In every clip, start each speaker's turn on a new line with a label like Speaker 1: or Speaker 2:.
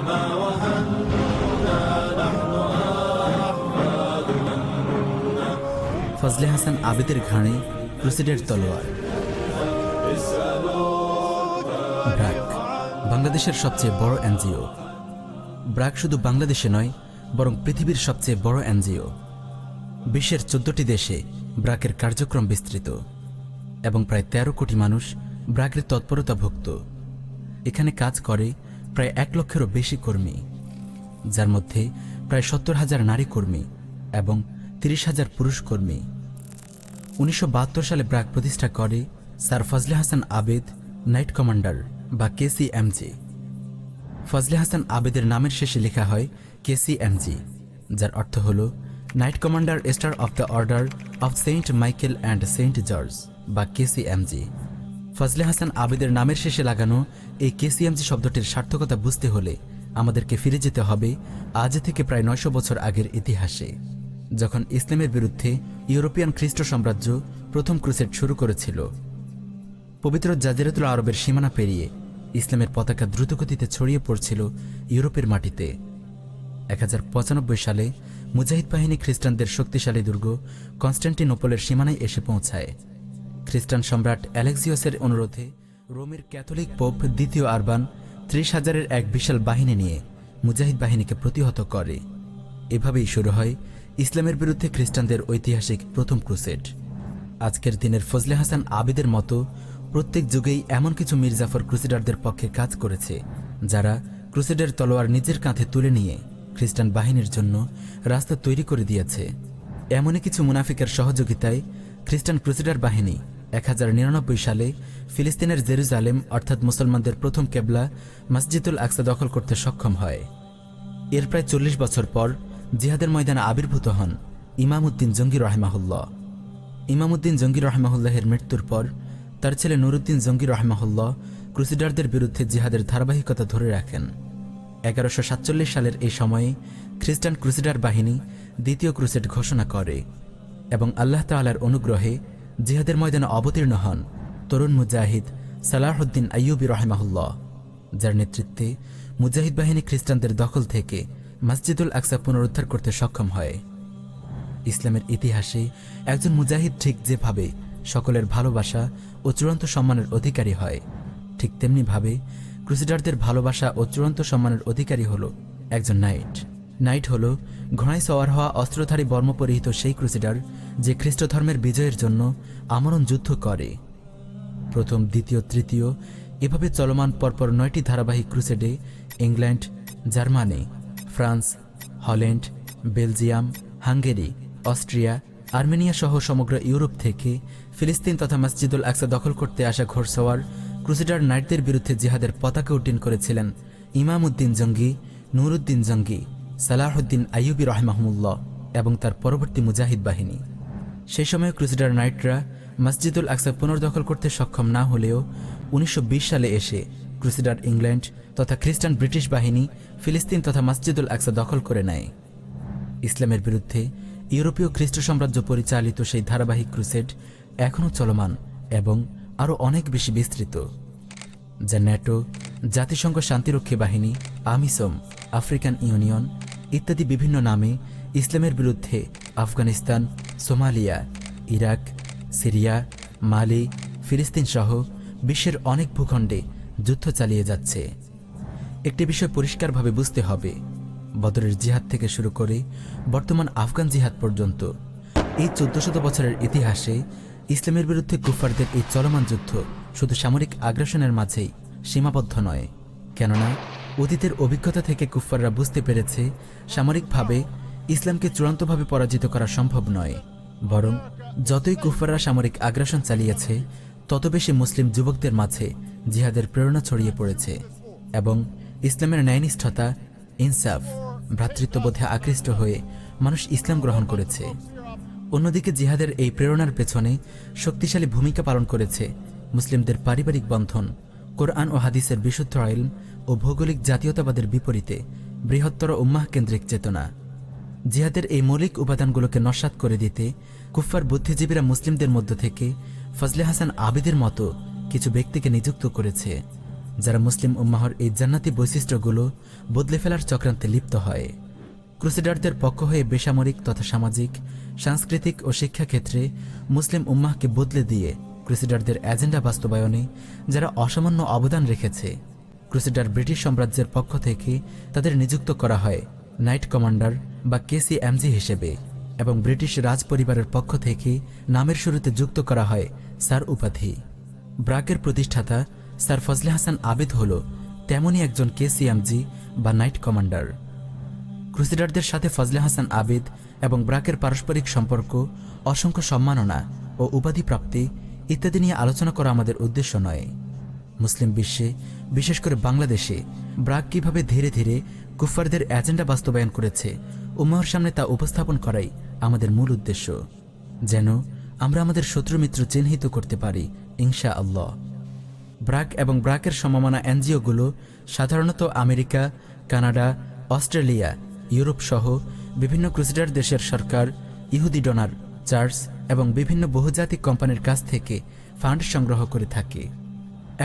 Speaker 1: وما وهنا نحن أحفاد من هنا
Speaker 2: ফজলে হাসান আবেদের ঘাড়ে ক্রুসেডের তলোয়ার। ব্র্যাক বাংলাদেশের সবচেয়ে বড় এনজিও। ব্র্যাক শুধু বাংলাদেশে নয়, বরং পৃথিবীর সবচেয়ে বড় এনজিও। বিশ্বের 14টি দেশে ব্র্যাকের কার্যক্রম বিস্তৃত এবং প্রায় 13 কোটি মানুষ ব্র্যাকের তৎপরতাভুক্ত। এখানে কাজ করে প্রায় 1 লক্ষেরও বেশি কর্মী, যার মধ্যে প্রায় 70,000 নারী কর্মী এবং 30,000 পুরুষ কর্মী। 1972 সালে ব্র্যাক প্রতিষ্ঠা করে স্যার ফজলে হাসান আবেদ, নাইট কমান্ডার বা কেসিএমজি। ফজলে হাসান আবেদের নামের শেষে লেখা হয় কেসিএমজি, যার অর্থ হল knight commander star of the order of saint Michael and saint George বা কেসিএমজি। ফজলে হাসান আবেদের নামের শেষে লাগানো এই কেসিএমজি শব্দটির সার্থকতা বুঝতে হলে আমাদেরকে ফিরে যেতে হবে আজ থেকে প্রায় 900 বছর আগের ইতিহাসে, যখন ইসলামের বিরুদ্ধে ইউরোপিয়ান খ্রিস্ট সাম্রাজ্য প্রথম ক্রুসেড শুরু করেছিল। পবিত্র জাজিরাতুল আরবের সীমানা পেরিয়ে ইসলামের পতাকা দ্রুতগতিতে ছড়িয়ে পড়ছিল ইউরোপের মাটিতে। 1095 সালে মুজাহিদ বাহিনী খ্রিস্টানদের শক্তিশালী দুর্গ কনস্ট্যান্টিনোপলের সীমানায় এসে পৌঁছায়। খ্রিস্টান সম্রাট অ্যালেক্সিয়াসের অনুরোধে রোমের ক্যাথলিক পোপ দ্বিতীয় আরবান 30,000-এর এক বিশাল বাহিনী নিয়ে মুজাহিদ বাহিনীকে প্রতিহত করে। এভাবেই শুরু হয় ইসলামের বিরুদ্ধে খ্রিস্টানদের ঐতিহাসিক প্রথম ক্রুসেড। আজকের দিনের ফজলে হাসান আবেদের মতো প্রত্যেক যুগেই এমন কিছু মির্জাফর ক্রুসেডারদের পক্ষে কাজ করেছে, যারা ক্রুসেডের তলোয়ার নিজের কাঁধে তুলে নিয়ে খ্রিস্টান বাহিনীর জন্য রাস্তা তৈরি করে দিয়েছে। এমনই কিছু মুনাফিকের সহযোগিতায় খ্রিস্টান ক্রুসেডার বাহিনী 1099 সালে ফিলিস্তিনের জেরুজালেম অর্থাৎ মুসলমানদের প্রথম কেবলা মসজিদুল আকসা দখল করতে সক্ষম হয়। এর প্রায় 40 বছর পর জিহাদের ময়দানে আবির্ভূত হন ইমামউদ্দিন জঙ্গি রহমাহুল্লাহ। ইমামউদ্দিন জঙ্গি রহমাহুল্লাহের মৃত্যুর পর তার ছেলে নুরুদ্দিন জঙ্গি রহমাহুল্লাহ ক্রুসেডারদের বিরুদ্ধে জিহাদের ধারাবাহিকতা ধরে রাখেন। 1147 সালের এই সময়ে খ্রিস্টান ক্রুসেডার বাহিনী দ্বিতীয় ক্রুসেড ঘোষণা করে এবং আল্লাহ তাআলার অনুগ্রহে জিহাদের ময়দানে অবতীর্ণ হন তরুণ মুজাহিদ সালাহউদ্দিন আইয়ুবী রহমাহুল্লাহ, যার নেতৃত্বে মুজাহিদ বাহিনী খ্রিস্টানদের দখল থেকে মসজিদুল আকসা পুনরুদ্ধার করতে সক্ষম হয়। ইসলামের ইতিহাসে একজন মুজাহিদ ঠিক যেভাবে সকলের ভালোবাসা ও চূড়ান্ত সম্মানের অধিকারী হয়, ঠিক তেমনিভাবে ক্রুসেডারদের ভালোবাসা ও চূড়ান্ত সম্মানের অধিকারী হল একজন নাইট। নাইট হল ঘোড়ায় সওয়ার হওয়া অস্ত্রধারী বর্ম পরিহিত সেই ক্রুসেডার যে খ্রিস্ট ধর্মের বিজয়ের জন্য আমরণ যুদ্ধ করে। প্রথম, দ্বিতীয়, তৃতীয় এভাবে চলমান পরপর 9টি ধারাবাহিক ক্রুসেডে England, Germany, France, Holland, Belgium, Hungary, Austria, Armenia সহ সমগ্র ইউরোপ থেকে ফিলিস্তিন তথা মসজিদুল আকসা দখল করতে আসা ঘোড়সওয়ার ক্রুসেডার নাইটদের বিরুদ্ধে জিহাদের পতাকা উড্ডীন করেছিলেন ইমামউদ্দিন জঙ্গি, নুরুদ্দিন জঙ্গি, সালাহউদ্দিন আইয়ুবী রহমাহুল্লাহ এবং তার পরবর্তী মুজাহিদ বাহিনী। সেই সময় ক্রুসেডার নাইটরা মসজিদুল আকসা পুনর্দখল করতে সক্ষম না হলেও 1920 সালে এসে ক্রুসেডার ইংল্যান্ড তথা খ্রিস্টান ব্রিটিশ বাহিনী ফিলিস্তিন তথা মসজিদুল আকসা দখল করে নেয়। ইসলামের বিরুদ্ধে ইউরোপীয় খ্রিস্ট সাম্রাজ্য পরিচালিত সেই ধারাবাহিক ক্রুসেড এখনও চলমান এবং আরও অনেক বেশি বিস্তৃত, যা ন্যাটো, জাতিসংঘ শান্তিরক্ষী বাহিনী, আমিসম, আফ্রিকান ইউনিয়ন ইত্যাদি বিভিন্ন নামে ইসলামের বিরুদ্ধে আফগানিস্তান, সোমালিয়া, ইরাক, সিরিয়া, মালি, ফিলিস্তিন সহ বিশ্বের অনেক ভূখণ্ডে যুদ্ধ চালিয়ে যাচ্ছে। একটি বিষয় পরিষ্কারভাবে বুঝতে হবে, বদরের জিহাদ থেকে শুরু করে বর্তমান আফগান জিহাদ পর্যন্ত এই 1400 বছরের ইতিহাসে ইসলামের বিরুদ্ধে কুফফারদের এই চলমান যুদ্ধ শুধু সামরিক আগ্রাসনের মাঝেই সীমাবদ্ধ নয়। কেননা অতীতের অভিজ্ঞতা থেকে কুফফাররা বুঝতে পেরেছে সামরিকভাবে ইসলামকে চূড়ান্তভাবে পরাজিত করা সম্ভব নয়, বরং যতই কুফফাররা সামরিক আগ্রাসন চালিয়েছে তত বেশি মুসলিম যুবকদের মাঝে জিহাদের প্রেরণা ছড়িয়ে পড়েছে এবং ইসলামের ন্যায়নিষ্ঠতা, ইনসাফ, ভ্রাতৃত্ববোধে আকৃষ্ট হয়ে মানুষ ইসলাম গ্রহণ করেছে। অন্যদিকে জিহাদের এই প্রেরণার পেছনে শক্তিশালী ভূমিকা পালন করেছে মুসলিমদের পারিবারিক বন্ধন, কোরআন ও হাদিসের বিশুদ্ধ ইলম ও ভৌগোলিক জাতীয়তাবাদের বিপরীতে বৃহত্তর উম্মাহ কেন্দ্রিক চেতনা। জিহাদের এই মৌলিক উপাদানগুলোকে নস্যাৎ করে দিতে কুফফার বুদ্ধিজীবীরা মুসলিমদের মধ্য থেকে ফজলে হাসান আবেদের মতো কিছু ব্যক্তিকে নিযুক্ত করেছে, যারা মুসলিম উম্মাহর এই জান্নাতি বৈশিষ্ট্যগুলো বদলে ফেলার চক্রান্তে লিপ্ত হয়। ক্রুসেডারদের পক্ষ হয়ে বেসামরিক তথা সামাজিক, সাংস্কৃতিক ও শিক্ষাক্ষেত্রে মুসলিম উম্মাহকে বদলে দিয়ে ক্রুসেডারদের এজেন্ডা বাস্তবায়নে যারা অসামান্য অবদান রেখেছে, ক্রুসেডার ব্রিটিশ সাম্রাজ্যের পক্ষ থেকে তাদের নিযুক্ত করা হয় নাইট কমান্ডার বা KCMG হিসেবে, এবং ব্রিটিশ রাজ পরিবারের পক্ষ থেকে নামের শুরুতে যুক্ত করা হয় স্যার উপাধি। ব্রাকের প্রতিষ্ঠাতা স্যার ফজলে হাসান আবেদ হল তেমনই একজন KCMG বা নাইট কমান্ডার। ক্রুসেডারদের সাথে ফজলে হাসান আবেদ এবং ব্রাকের পারস্পরিক সম্পর্ক, অসংখ্য সম্মাননা ও উপাধি প্রাপ্তি ইত্যাদি নিয়ে আলোচনা করা আমাদের উদ্দেশ্য নয়। মুসলিম বিশ্বে, বিশেষ করে বাংলাদেশে ব্রাক কিভাবে ধীরে ধীরে কুফফারদের এজেন্ডা বাস্তবায়ন করেছে, উম্মাহর সামনে তা উপস্থাপন করাই আমাদের মূল উদ্দেশ্য, যেন আমরা আমাদের শত্রু মিত্র চিহ্নিত করতে পারি ইনশা আল্লাহ। ব্রাক এবং ব্রাকের সমমানা এনজিওগুলো সাধারণত আমেরিকা, কানাডা, অস্ট্রেলিয়া, ইউরোপ সহ বিভিন্ন ক্রুসেডার দেশের সরকার, ইহুদি ডোনার, চার্চ এবং বিভিন্ন বহুজাতিক কোম্পানির কাছ থেকে ফান্ড সংগ্রহ করে থাকে।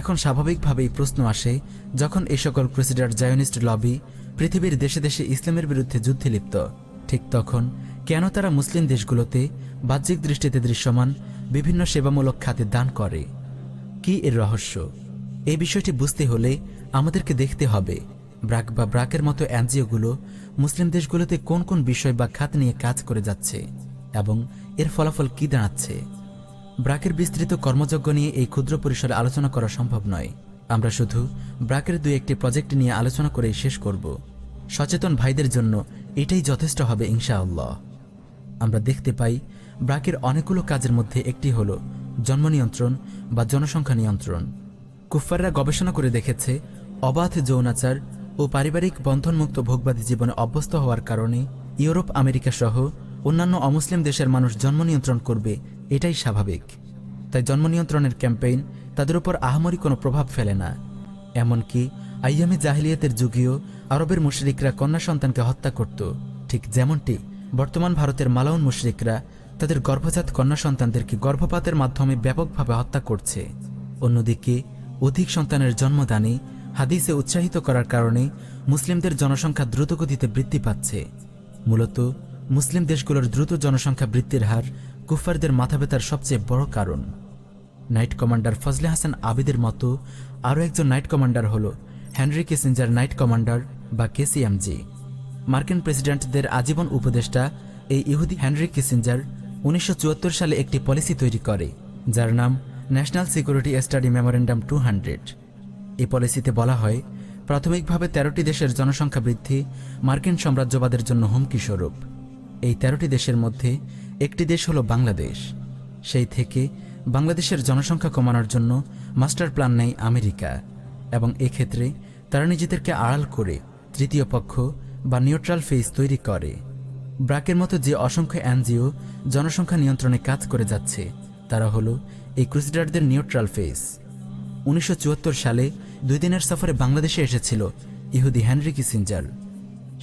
Speaker 2: এখন স্বাভাবিকভাবেই প্রশ্ন আসে, যখন এই সকল ক্রুসেডার জায়নিস্ট লবি পৃথিবীর দেশে দেশে ইসলামের বিরুদ্ধে যুদ্ধে লিপ্ত, ঠিক তখন কেন তারা মুসলিম দেশগুলোতে বাহ্যিক দৃষ্টিতে দৃশ্যমান বিভিন্ন সেবামূলক খাতে দান করে? কি এর রহস্য? এই বিষয়টি বুঝতে হলে আমাদেরকে দেখতে হবে ব্রাক বা ব্রাকের মতো এনজিওগুলো মুসলিম দেশগুলোতে কোন কোন বিষয় বা খাত নিয়ে কাজ করে যাচ্ছে এবং এর ফলাফল কি দাঁড়াচ্ছে। ব্রাকের বিস্তৃত কর্মযজ্ঞ নিয়ে এই ক্ষুদ্র পরিসরে আলোচনা করা সম্ভব নয়। আমরা শুধু ব্রাকের দুই একটি প্রজেক্ট নিয়ে আলোচনা করেই শেষ করব। সচেতন ভাইদের জন্য এটাই যথেষ্ট হবে ইনশাআল্লাহ। আমরা দেখতে পাই ব্রাকের অনেকগুলো কাজের মধ্যে একটি হল জন্ম নিয়ন্ত্রণ বা জনসংখ্যা নিয়ন্ত্রণ। কুফফাররা গবেষণা করে দেখেছে, অবাধ যৌনাচার ও পারিবারিক বন্ধনমুক্ত ভোগবাদী জীবনে অভ্যস্ত হওয়ার কারণে ইউরোপ, আমেরিকা সহ অন্যান্য অমুসলিম দেশের মানুষ জন্ম নিয়ন্ত্রণ করবে, এটাই স্বাভাবিক। তাই জন্ম নিয়ন্ত্রণের ক্যাম্পেইন তাদের উপর আহামরি কোনো প্রভাব ফেলে না। এমনকি আইয়ামে জাহিলিয়াতের যুগীয় আরবের মুশরিকরা কন্যা সন্তানকে হত্যা করত, ঠিক যেমনটি বর্তমান ভারতের মালাউন মুশরিকরা তাদের গর্ভজাত কন্যা সন্তানদেরকে গর্ভপাতের মাধ্যমে ব্যাপকভাবে হত্যা করছে। অন্যদিকে অধিক সন্তানের জন্মদানে হাদিসে উৎসাহিত করার কারণে মুসলিমদের জনসংখ্যা দ্রুতগতিতে বৃদ্ধি পাচ্ছে। মূলত মুসলিম দেশগুলোর দ্রুত জনসংখ্যা বৃদ্ধির হার কুফফারদের মাথাব্যথার সবচেয়ে বড় কারণ। নাইট কমান্ডার ফজলে হাসান আবেদের মতো আরও একজন নাইট কমান্ডার হল হেনরি কিসিঞ্জার নাইট কমান্ডার বা KCMG। মার্কিন প্রেসিডেন্টদের আজীবন উপদেষ্টা এই ইহুদি হেনরি কিসিঞ্জার 1974 সালে একটি পলিসি তৈরি করে, যার নাম ন্যাশনাল সিকিউরিটি স্টাডি মেমোরেন্ডাম 200। এই পলিসিতে বলা হয়, প্রাথমিকভাবে 13টি দেশের জনসংখ্যা বৃদ্ধি মার্কিন সাম্রাজ্যবাদের জন্য হুমকি স্বরূপ। এই 13টি দেশের মধ্যে একটি দেশ হল বাংলাদেশ। সেই থেকে বাংলাদেশের জনসংখ্যা কমানোর জন্য মাস্টার প্ল্যান নেয় আমেরিকা, এবং এক্ষেত্রে তারা নিজেদেরকে আড়াল করে তৃতীয় পক্ষ বা নিউট্রাল ফেস তৈরি করে। ব্রাকের মতো যে অসংখ্য এনজিও জনসংখ্যা নিয়ন্ত্রণে কাজ করে যাচ্ছে, তারা হলো এই ক্রুসেডারদের নিউট্রাল ফেস। 1974 সালে 2 দিনের সফরে বাংলাদেশে এসেছিল ইহুদি হেনরি কিসিঞ্জার।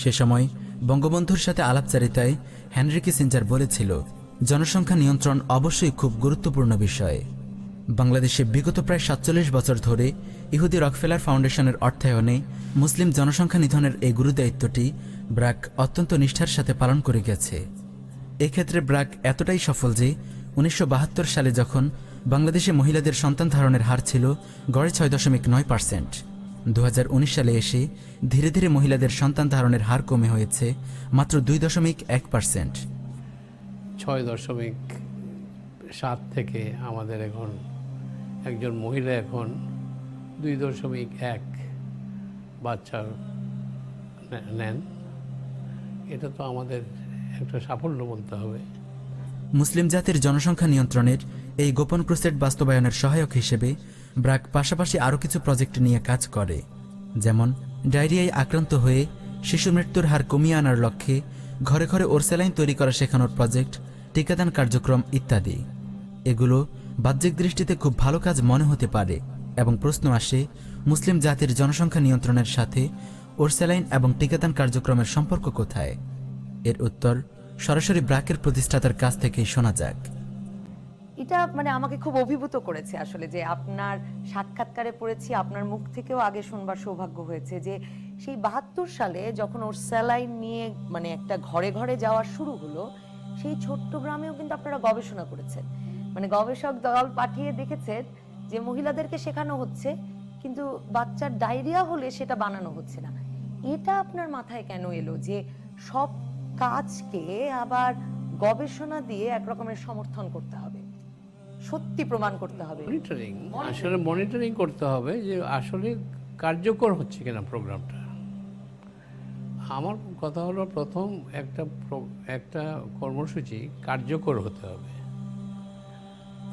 Speaker 2: সে সময় বঙ্গবন্ধুর সাথে আলাপচারিতায় হেনরি কিসিঞ্জার বলেছিল, জনসংখ্যা নিয়ন্ত্রণ অবশ্যই খুব গুরুত্বপূর্ণ বিষয়। বাংলাদেশে বিগত প্রায় 47 বছর ধরে ইহুদি রকফেলার ফাউন্ডেশনের অর্থায়নে মুসলিম জনসংখ্যা নিধনের এই গুরুদায়িত্বটি ব্রাক অত্যন্ত নিষ্ঠার সাথে পালন করে গেছে। এক্ষেত্রে ব্রাক এতটাই সফল যে 1972 সালে যখন বাংলাদেশে মহিলাদের সন্তান ধারণের হার ছিল গড়ে 6.9%, 2019 সালে এসে ধীরে ধীরে মহিলাদের সন্তান ধারণের হার কমে হয়েছে মাত্র 2.1%।
Speaker 3: 6.7 থেকে আমাদের এখন একজন মহিলা এখন 2.1 বাচ্চা নেন। এটা তো আমাদের একটা সাফল্য বলতে হবে।
Speaker 2: মুসলিম জাতির জনসংখ্যা নিয়ন্ত্রণের এই গোপন ক্রুসেড বাস্তবায়নের সহায়ক হিসেবে ব্রাক পাশাপাশি আরও কিছু প্রজেক্ট নিয়ে কাজ করে, যেমন ডায়রিয়ায় আক্রান্ত হয়ে শিশু মৃত্যুর হার কমিয়ে আনার লক্ষ্যে ঘরে ঘরে ওরসেলাইন তৈরি করা শেখানোর প্রজেক্ট, টিকাদান কার্যক্রম ইত্যাদি। এগুলো বাহ্যিক দৃষ্টিতে খুব ভালো কাজ মনে হতে পারে, এবং প্রশ্ন আসে, মুসলিম জাতির জনসংখ্যা নিয়ন্ত্রণের সাথে ওরসেলাইন এবং টিকাদান কার্যক্রমের সম্পর্ক কোথায়? এর উত্তর সরাসরি ব্রাকের প্রতিষ্ঠাতার কাছ থেকেই শোনা যাক।
Speaker 4: এটা মানে আমাকে খুব অভিভূত করেছে আসলে, যে আপনার সাক্ষাৎকারে পড়েছি, আপনার মুখ থেকেও আগে শুনবার সৌভাগ্য হয়েছে যে সেই 72 সালে যখন ওর স্যালাইন নিয়ে মানে একটা ঘরে ঘরে যাওয়া শুরু হলো, সেই ছোট্ট গ্রামেও কিন্তু আপনারা গবেষণা করেছেন। মানে গবেষক দল পাঠিয়ে দেখেছেন যে মহিলাদেরকে শেখানো হচ্ছে, কিন্তু বাচ্চার ডায়রিয়া হলে সেটা বানানো হচ্ছে না। এটা আপনার মাথায় কেন এলো যে সব কাজকে আবার গবেষণা দিয়ে এক রকমের সমর্থন করতে হবে, সত্যি প্রমাণ করতে হবে?
Speaker 3: মনিটরিং, আসলে মনিটরিং করতে হবে যে আসলে কার্যকর হচ্ছে কিনা প্রোগ্রামটা। আমার কথা হলো প্রথম একটা কর্মসূচি কার্যকর হতে হবে,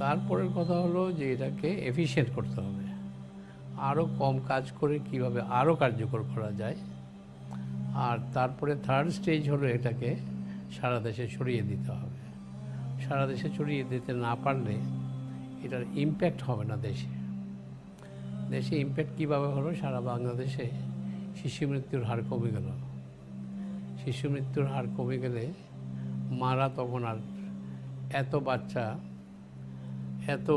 Speaker 3: তারপরের কথা হলো যে এটাকে এফিশিয়েন্ট করতে হবে, আরও কম কাজ করে কিভাবে আরও কার্যকর করা যায়। আর তারপরে থার্ড স্টেজ হলো এটাকে সারা দেশে ছড়িয়ে দিতে হবে। সারা দেশে ছড়িয়ে দিতে না পারলে এটার ইমপ্যাক্ট হবে না দেশে। দেশে ইমপ্যাক্ট কীভাবে হলো, সারা বাংলাদেশে শিশু মৃত্যুর হার কমে গেল। শিশু মৃত্যুর হার কমে গেলে মারা তখন আর এত বাচ্চা, এত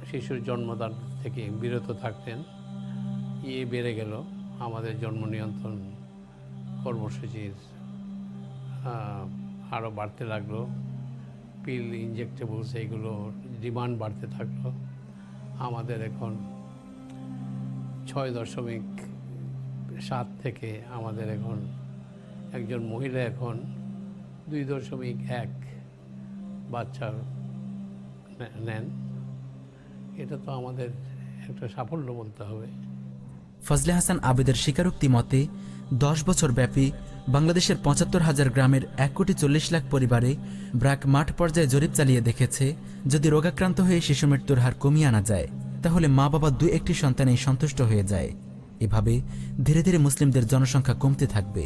Speaker 3: শিশুর জন্মদান থেকে বিরত থাকতেন। বেড়ে গেল আমাদের জন্ম নিয়ন্ত্রণ কর্মসূচির আরও বাড়তে লাগলো। পিল, ইনজেক্টেবলস এইগুলো ডিমান্ড বাড়তে থাকলো। আমাদের এখন 6.7 থেকে আমাদের এখন একজন মহিলা এখন 2.1 বাচ্চা নেন। এটা তো আমাদের একটা সাফল্য বলতে হবে।
Speaker 2: ফজলে হাসান আবেদের স্বীকারোক্তি মতে 10 বছর ব্যাপী বাংলাদেশের 75,000 গ্রামের 1,40,00,000 পরিবারে ব্র্যাক মাঠ পর্যায়ে জরিপ চালিয়ে দেখেছে, যদি রোগাক্রান্ত হয়ে শিশু মৃত্যুর হার কমিয়ে আনা যায় তাহলে মা বাবা 2-1টি সন্তানেই সন্তুষ্ট হয়ে যায়। এভাবে ধীরে ধীরে মুসলিমদের জনসংখ্যা কমতে থাকবে।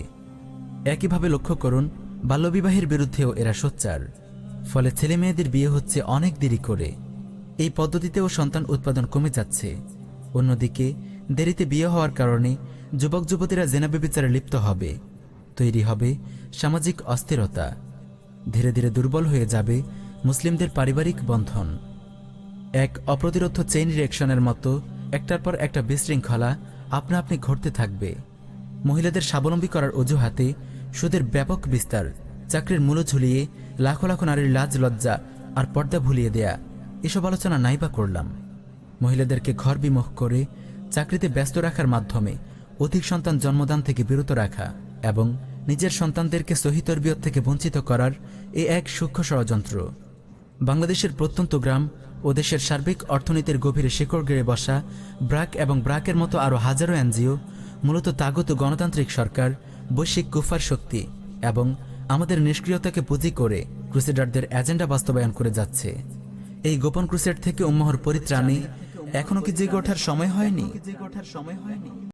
Speaker 2: একইভাবে লক্ষ্য করুন, বাল্যবিবাহের বিরুদ্ধেও এরা সোচ্চার। ফলে ছেলে মেয়েদের বিয়ে হচ্ছে অনেক দেরি করে। এই পদ্ধতিতেও সন্তান উৎপাদন কমে যাচ্ছে। অন্যদিকে দেরিতে বিয়ে হওয়ার কারণে যুবক যুবতীরা জেনা ব্যভিচারে লিপ্ত হবে, তৈরি হবে সামাজিক অস্থিরতা। ধীরে ধীরে দুর্বল হয়ে যাবে মুসলিমদের পারিবারিক বন্ধন। এক অপ্রতিরোধ্য চেইন রিঅ্যাকশনের মতো একটার পর একটা বিশৃঙ্খলা আপনা আপনি ঘটতে থাকবে। মহিলাদের স্বাবলম্বী করার অজুহাতে সুদের ব্যাপক বিস্তার, চাকরির মূল্য ঝুলিয়ে লাখো লাখো নারীর লাজ লজ্জা আর পর্দা ভুলিয়ে দেয়া, এসব আলোচনা নাইবা করলাম। মহিলাদেরকে ঘর বিমুখ করে চাকরিতে ব্যস্ত রাখার মাধ্যমে অধিক সন্তান জন্মদান থেকে বিরত রাখা এবং নিজের সন্তানদেরকে সহি তরবিয়ত থেকে বঞ্চিত করার এ এক সূক্ষ্ম ষড়যন্ত্র। বাংলাদেশের প্রত্যন্ত গ্রাম ও দেশের সার্বিক অর্থনীতির গভীরে শিকড় গেড়ে বসা ব্র্যাক এবং ব্র্যাকের মতো আরও হাজারো এনজিও মূলত তাগত গণতান্ত্রিক সরকার, বৈশ্বিক কুফার শক্তি এবং আমাদের নিষ্ক্রিয়তাকে পুঁজি করে ক্রুসেডারদের এজেন্ডা বাস্তবায়ন করে যাচ্ছে। এই গোপন ক্রুসেড থেকে উম্মাহর পরিত্রাণে এখনো কি জেগে ওঠার সময় হয়নি?